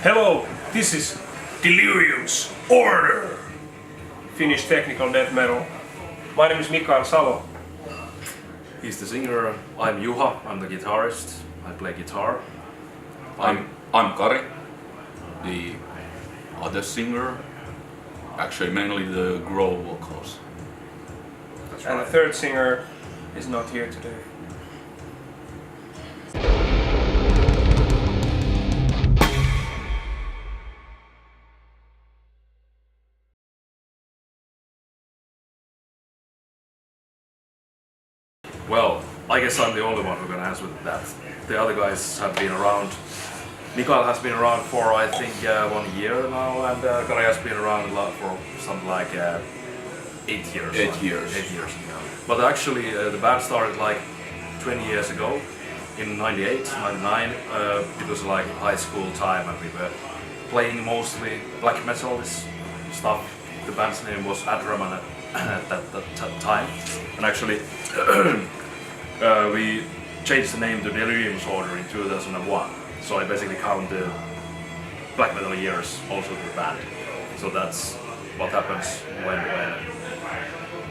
Hello, this is LIRIUM'S Order! Finnish technical death metal. My name is Mikael Salo. He's the singer. I'm Juha, I'm the guitarist. I play guitar. I'm Kari, the other singer. Actually, mainly the growl vocals. That's And right. the third singer is not here today. Well, I guess I'm the only one who can answer that. The other guys have been around. Mikael has been around for I think 1 year now, and Kari has been around for something like 8 years. 8 years. 8 years. Yeah. But actually, the band started like 20 years ago, in '98, '99. It was like high school time, and we were playing mostly black metal, this stuff. The band's name was acclaimed at that time, and actually we changed the name to LIRIUM'S Order in 2001. So I basically count the black metal years also to the band. So that's what happens when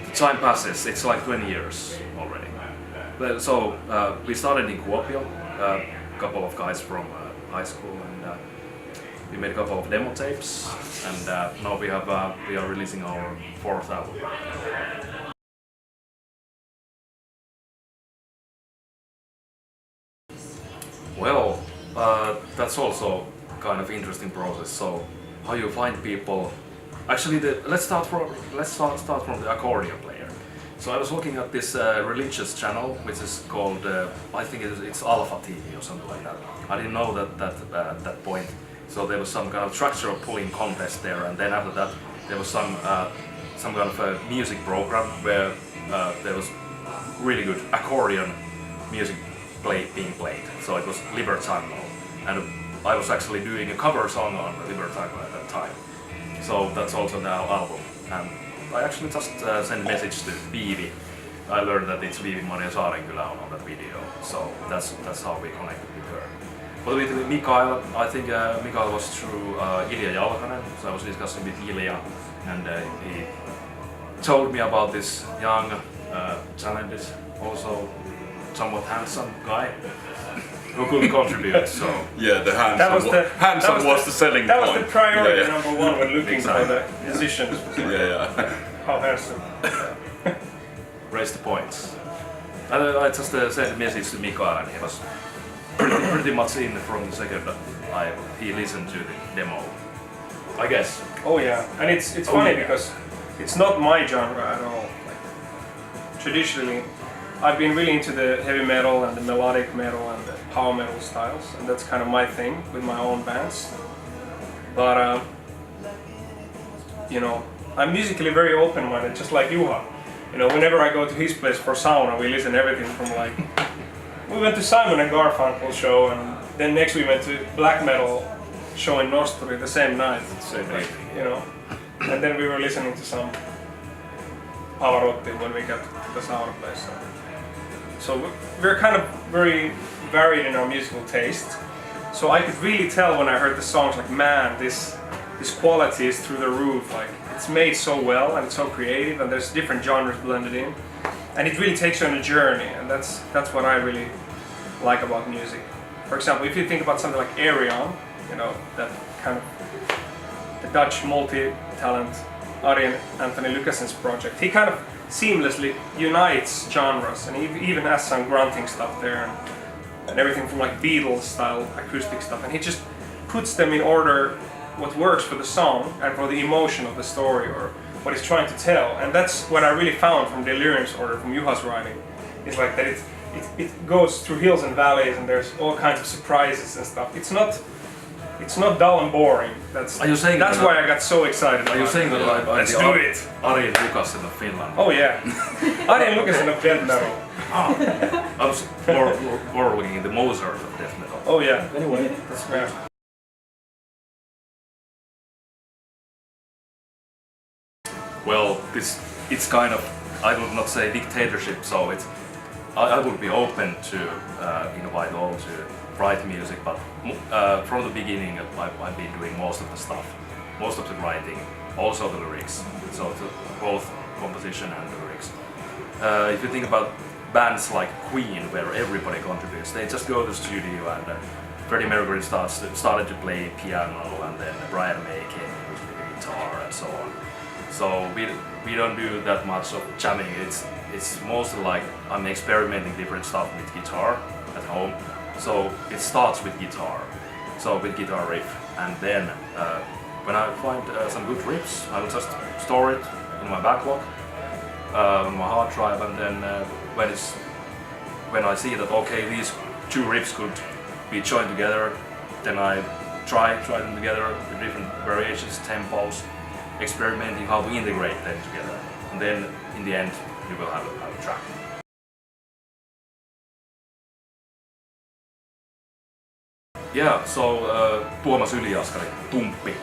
the time passes. It's like 20 years already. So we started in Kuopio, a couple of guys from high school, and we made a couple of demo tapes, and now we are releasing our 4th album. Well, that's also kind of interesting process. So, how you find people? Actually, let's start from the accordion player. So I was looking at this religious channel, which is called I think it's Alpha TV or something like that. I didn't know that at that point. So there was some kind of structural pulling contest there, and then after that there was some kind of a music program where there was really good accordion music being played. So it was Libertango, and I was actually doing a cover song on Libertango at that time. So that's also now album. And I actually just sent a message to Viivi. I learned that it's Viivi Maria Saarenkylä on that video. So that's how we connected with her. But with Mikael, I think Mikael was through Ilja Jalkanen. So I was discussing with Ilja, and he told me about this young, talented, also somewhat handsome guy who could contribute. So Yeah, the handsome was the selling That point. was the priority Yeah. number one when looking for the musicians. Yeah. How handsome. raise the points. And I just sent a message to Mikael, and he was pretty much in from the second he listened to the demo, I guess. Oh yeah, and it's funny because it's not my genre at all. Like, traditionally, I've been really into the heavy metal and the melodic metal and the power metal styles, and that's kind of my thing with my own bands. But you know, I'm musically very open-minded, just like Juha. You know, whenever I go to his place for sauna, we listen to everything from like. We went to Simon and Garfunkel show, and then next we went to black metal show in Nosturi the same night. Same night. You know, and then we were listening to some Pavarotti when we got to the sauna place. So we're kind of very varied in our musical taste. So I could really tell when I heard the songs, like, man, this quality is through the roof. Like, it's made so well and it's so creative, and there's different genres blended in, and it really takes you on a journey. And that's what I really like about music. For example, if you think about something like Arion, you know, that kind of the Dutch multi-talent Arjen Anthony Lucasen's project, he kind of seamlessly unites genres, and he even has some grunting stuff there, and everything from like Beatles style acoustic stuff, and he just puts them in order what works for the song and for the emotion of the story or what he's trying to tell. And that's what I really found from the LIRIUM'S Order, from Juha's writing. It's like that it goes through hills and valleys, and there's all kinds of surprises and stuff. It's not dull and boring. That's why I got so excited. Are you saying that like let's do it? Arjen Lucasen of Finland? Oh yeah, Arjen Lucasen of death metal. I was more looking at the Mozart of death metal. Oh yeah. Anyway, that's right. Well, it's kind of, I would not say dictatorship, so I would be open to invite all to write music, but from the beginning I've been doing most of the stuff, most of the writing, also the lyrics, so both composition and the lyrics. If you think about bands like Queen, where everybody contributes, they just go to the studio and Freddie Mercury started to play piano, and then Brian May came in with the guitar and so on. So we don't do that much of jamming. It's mostly like I'm experimenting different stuff with guitar at home. So it starts with guitar, so with guitar riff, and then when I find some good riffs, I will just store it in my backlog, on my hard drive, and then when I see that okay, these two riffs could be joined together, then I try them together with different variations, tempos, experimenting how to integrate them together, and then in the end you will have a track. Yeah, so Tuomas Yliaskari, Tumppi,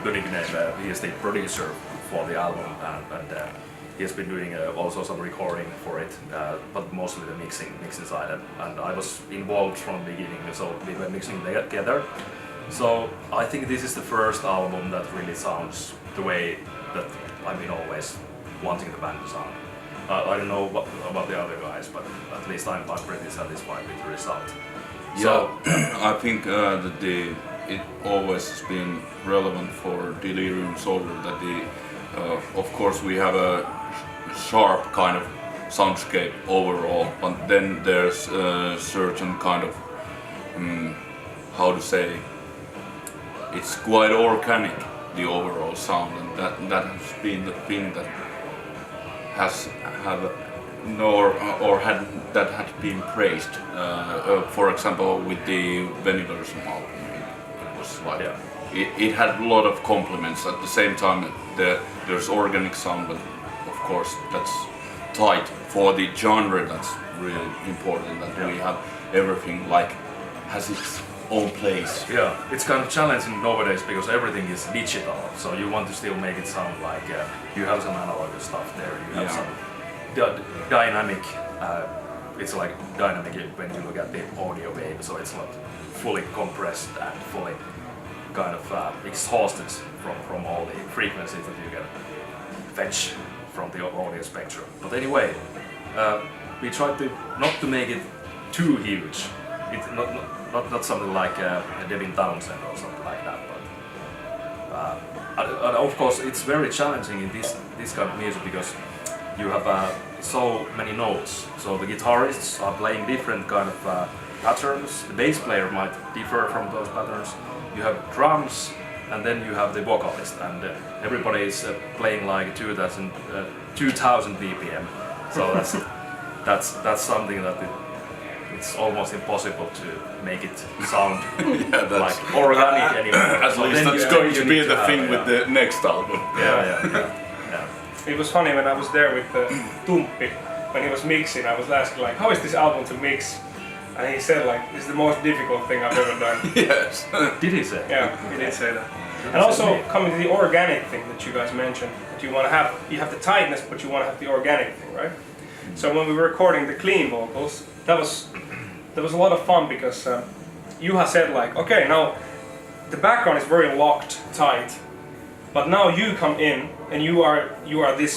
the nickname, he is the producer for the album, and he has been doing also some recording for it, but mostly the mixing side, and I was involved from the beginning, so we were mixing together. So I think this is the first album that really sounds the way that I've been always wanting the band to sound. I don't know about the other guys, but at least I'm pretty satisfied with the result. So I think that it always has been relevant for LIRIUM'S Order that of course we have a sharp kind of soundscape overall, but then there's a certain kind of how to say, it's quite organic, the overall sound, and that has been the thing that had been praised. For example, with the Veniversum album, it was like it had a lot of compliments. At the same time, there's organic sound, but of course that's tight for the genre. That's really important that we have everything like has its own place. Yeah, it's kind of challenging nowadays because everything is digital, so you want to still make it sound like you have some analog stuff there, you have some dynamic, it's like dynamic when you look at the audio wave, so it's not fully compressed and fully kind of exhausted from all the frequencies that you can fetch from the audio spectrum. But anyway, we tried to not to make it too huge. It's not something like Devin Townsend or something like that, but and of course it's very challenging in this kind of music because you have so many notes. So the guitarists are playing different kind of patterns. The bass player might differ from those patterns. You have drums, and then you have the vocalist, and everybody is playing like 2000 BPM. So that's something that it's almost impossible to make it sound like organic anymore. At least that's going to be the thing with the next album. Yeah. It was funny when I was there with Tumppi, when he was mixing, I was asking like, how is this album to mix? And he said like, this is the most difficult thing I've ever done. Yes. Did he say? Yeah, he did say that. And also coming to the organic thing that you guys mentioned, that you have the tightness, but you want to have the organic thing, right? So when we were recording the clean vocals, that was a lot of fun because Juha said like, okay, now the background is very locked, tight, but now you come in and you are the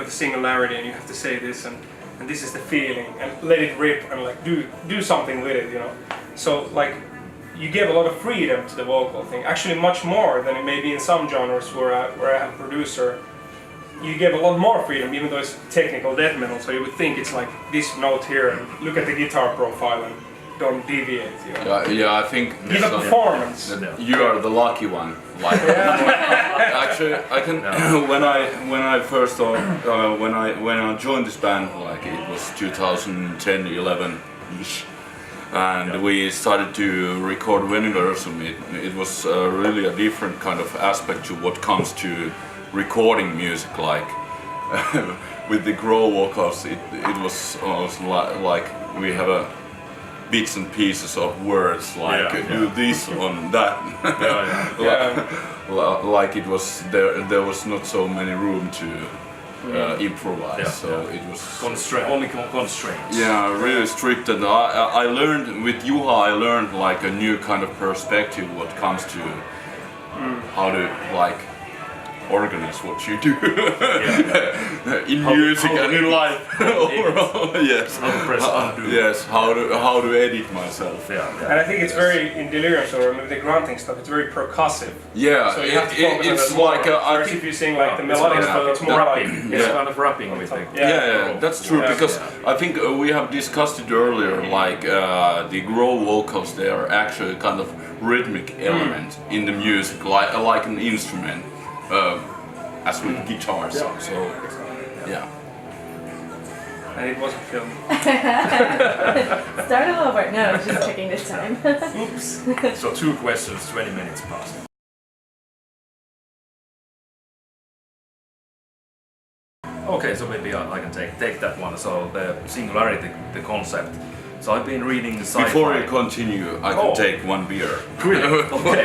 singularity, and you have to say this and this is the feeling, and let it rip and like do something with it, you know. So like you gave a lot of freedom to the vocal thing, actually much more than it may be in some genres where I have a producer. You gave a lot more freedom, even though it's technical death metal, so you would think it's like this note here and look at the guitar profile and don't deviate. You know? Yeah, I think give a performance. You are the lucky one. Like, actually, I can. When I first when I joined this band, like it was 2010, 11 ish, and we started to record Veniversum. It was really a different kind of aspect to what comes to recording music, like with the grow vocals. It was almost like we have a bits and pieces of words, like do this on that. Like it was there was not so many room to improvise. So it was only constraints. Yeah, really strict. And I learned with Juha. I learned like a new kind of perspective what comes to how to like organize what you do in music and in life. Yes. How to press undo. Yes. How to edit myself. And I think it's very in Delirium's Order, maybe the grunting stuff. It's very percussive. Yeah. So you have to focus it's on that like more. I Whereas think if you sing like the melodic stuff, it's more rapping. like It's kind of rapping with it. yeah, that's true because I think we have discussed it earlier. Like the grow vocals, they are actually kind of rhythmic element in the music, like an instrument. As with guitars, so yeah. And it wasn't filmed. Start all over. No, just checking this time. Oops. So 2 questions, 20 minutes past. Okay, so maybe I can take that one. So the Singularity, the concept. So I've been reading the sci-fi. Before you continue, I can take 1 beer. Really? Okay.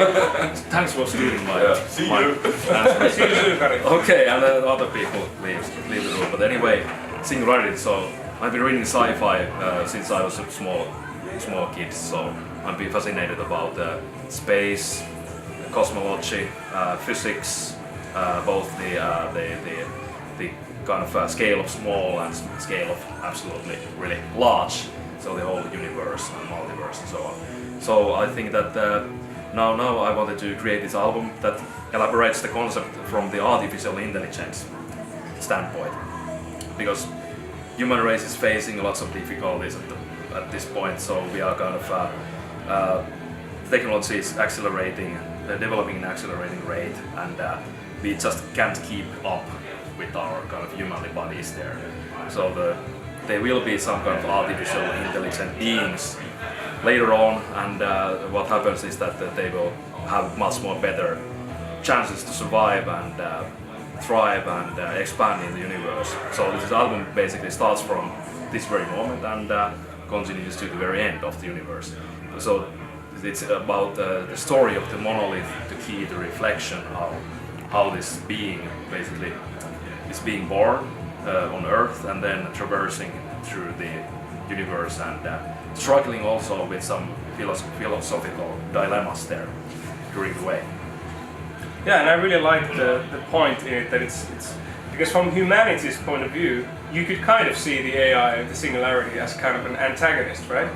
Thanks for stealing my See my you. answer. See you soon, Kari. Okay, and then other people leave the room. But anyway, Singularity. So I've been reading sci-fi since I was a small kid. So I've been fascinated about space, cosmology, physics, both the kind of scale of small and scale of absolutely really large. So the whole universe and multiverse and so on. So I think that now I wanted to create this album that elaborates the concept from the artificial intelligence standpoint, because human race is facing lots of difficulties at this point. So we are kind of technology is accelerating, developing an accelerating rate, and we just can't keep up with our kind of humanly bodies there. So there will be some kind of artificial intelligent beings later on, and what happens is that they will have much more better chances to survive and thrive and expand in the universe. So this album basically starts from this very moment and continues to the very end of the universe. So it's about the story of the monolith, the key to reflection, how this being basically is being born on Earth and then traversing through the universe and struggling also with some philosophical dilemmas there during the way. Yeah, and I really like the point in it that it's because from humanity's point of view, you could kind of see the AI, the Singularity, as kind of an antagonist, right?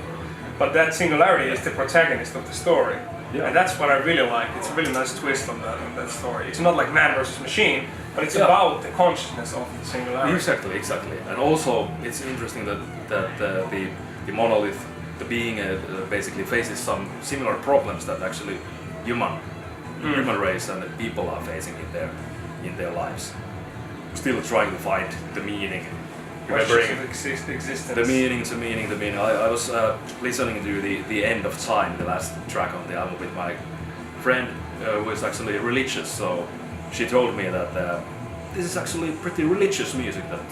But that Singularity is the protagonist of the story. Yeah. And that's what I really like. It's a really nice twist on that story. It's not like man versus machine, but it's about the consciousness of the Singularity. Exactly. And also, it's interesting that the monolith, the being, basically faces some similar problems that actually human race and the people are facing in their lives. Still trying to find the meaning. Remembering existence. The meaning. I was listening to the End of Time, the last track on the album, with my friend who is actually religious. So she told me that this is actually pretty religious music. That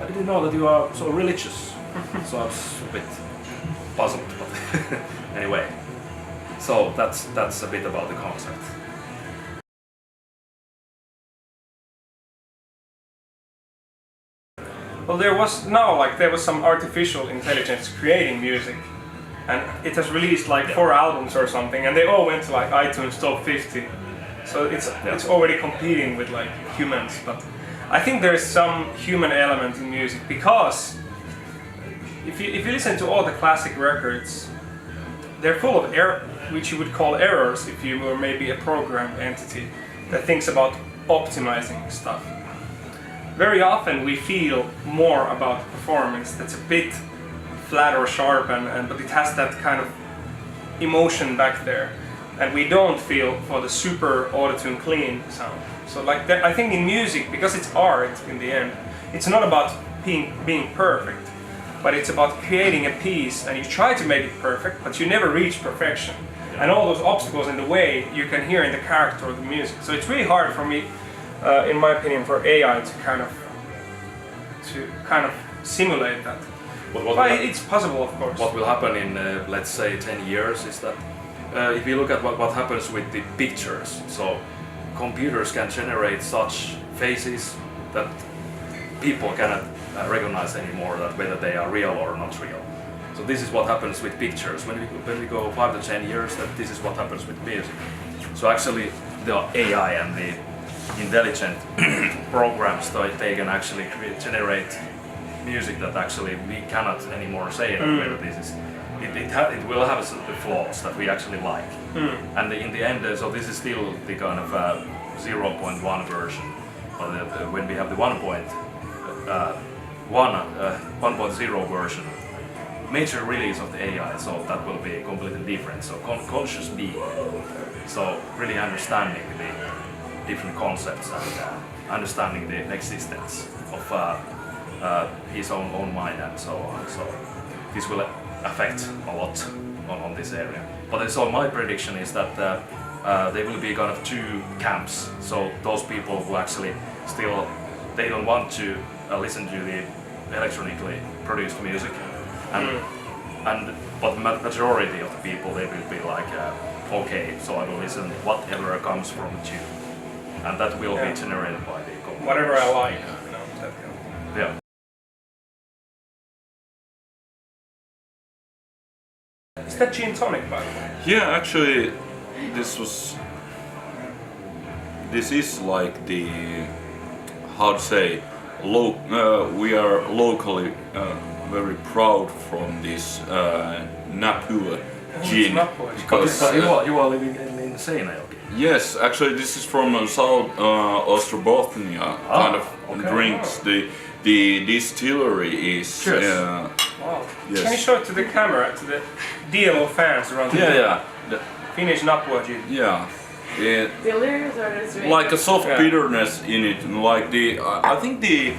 I didn't know that you are so religious. So I was a bit puzzled, but anyway. So that's a bit about the concept. Well, there was some artificial intelligence creating music, and it has released like 4 albums or something, and they all went to like iTunes top 50. So it's already competing with like humans, but I think there is some human element in music, because if you listen to all the classic records, they're full of which you would call errors if you were maybe a programmed entity that thinks about optimizing stuff. Very often we feel more about the performance that's a bit flat or sharp, but it has that kind of emotion back there, and we don't feel for the super auto-tune clean sound. So like that, I think in music, because it's art in the end, it's not about being perfect, but it's about creating a piece, and you try to make it perfect, but you never reach perfection. And all those obstacles in the way you can hear in the character of the music. So it's really hard for me, in my opinion, for AI to kind of simulate that. But it's possible, of course. What will happen in, let's say, 10 years is that if you look at what happens with the pictures, so computers can generate such faces that people cannot recognize anymore that whether they are real or not real. So this is what happens with pictures. When we go 5 to 10 years, that this is what happens with music. So actually the AI and the intelligent programs, they can actually generate music that actually we cannot anymore say whether this is. It will have the flaws that we actually like. And in the end, so this is still the kind of 0.1 version. But when we have the 1.0 version, major release of the AI, so that will be completely different. So conscious being, so really understanding the different concepts and understanding the existence of his own mind and so on. So this will affect a lot on this area. But so my prediction is that there will be kind of 2 camps. So those people who actually still they don't want to listen to the electronically produced music, but majority of the people they will be like, okay, so I will listen whatever comes from the tune, and that will be generated by the computer. Whatever I like, that kind of. Yeah. Is that gin tonic, by the way? Yeah, actually, this is like the, how to say, we are locally very proud from this Napua gin. Because you are living in Seinäjoki. Yes, actually this is from South Ostrobothnia kind of drinks. The distillery is. Cheers. Wow. Yes. Can you show it to the camera, to the DLO fans around the Finnish Napua gin? Yeah. The LIRIUM'S Order is really Like a soft bitterness in it, like the I think the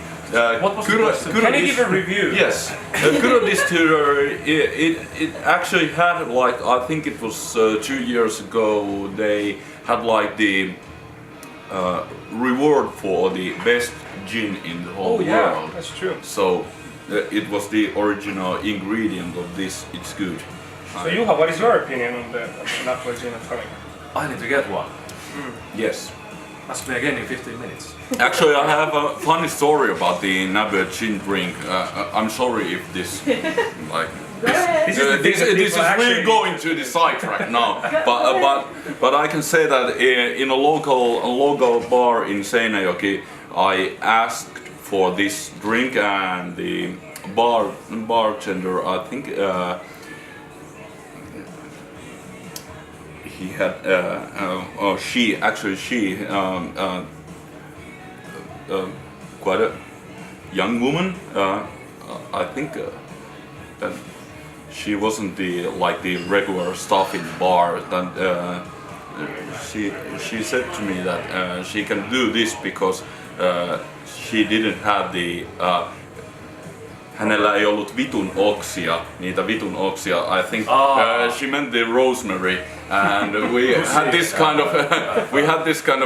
what was Can you give a review? Yes, the Kura distillery. It actually had like I think it was 2 years ago. They had like the reward for the best gin in the whole world. That's true. So it was the original ingredient of this. It's good. So Juha, what is your opinion on the Napua gin and tonic? I need to get one. Yes. Ask me again in 15 minutes. Actually, I have a funny story about the Napua gin drink. I'm sorry if this, like, this is really going to the sidetrack now. But I can say that in a local bar in Seinäjoki, I asked for this drink, and the bartender, I think. He had, she quite a young woman. I think that she wasn't the regular staff in the bar. That she said to me that she can do this because she didn't have the. Hänellä ei ollut vitun oksia, niitä vitun oksia. I think she meant the rosemary, and we had this kind of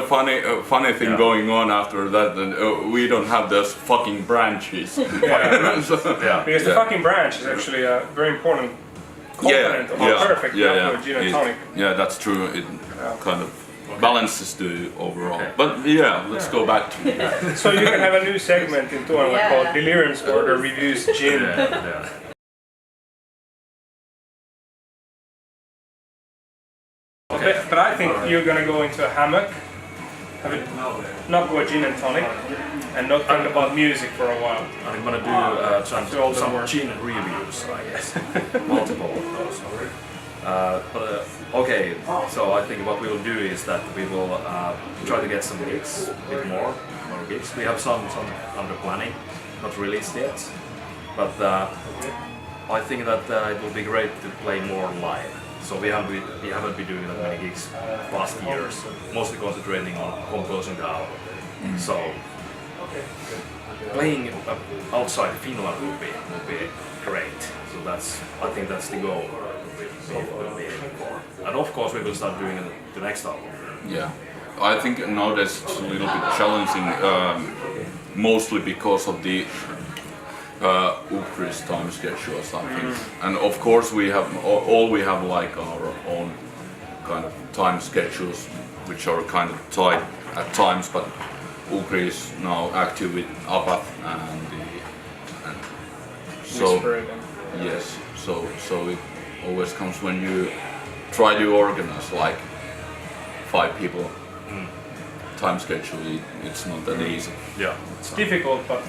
funny thing going on after that. And we don't have those fucking branches. Because the fucking branch is actually a very important component of a perfect gin and tonic. Yeah, that's true. It kind of balances the overall. But yeah, let's go back to it. So you can have a new segment in Tuonela called LIRIUM'S Order Reviews Gin. But I think you're gonna go into a hammock, have a Napua gin and tonic, and not think about music for a while. I'm gonna do some gin reviews, I guess. Multiple of those. Okay, so I think what we will do is that we will try to get some gigs, a bit more gigs. We have some under planning, not released yet, but I think that it will be great to play more live. So we haven't been doing that many gigs past years, mostly concentrating on composing the album. So playing outside Finland will be great. So I think that's the goal. And of course we will start doing the next album. Yeah, I think nowadays it's a little bit challenging, mostly because of the Ukri's time schedule or something. And of course we have like our own kind of time schedules, which are kind of tight at times. But Ukri is now active with Apath and so Whispered and yes, so it always comes when you try to organize like 5 people time schedule. It's not that easy. Yeah. it's difficult, but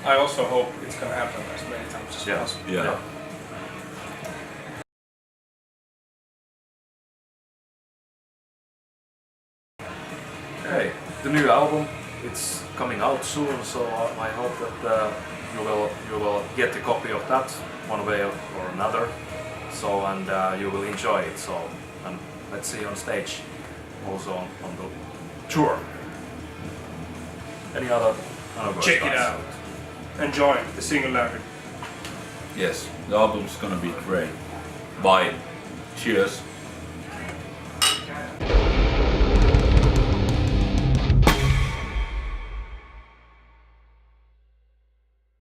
I also hope it's gonna happen as many times as Yeah. possible. Yeah. Okay, the new album, it's coming out soon, so I hope that you will get a copy of that one way or another. So and you will enjoy it. So and let's see on stage, also on the tour. Any other words, Check it guys? out. Enjoy the Singularity. Yes, the album's gonna be great. Bye. Cheers.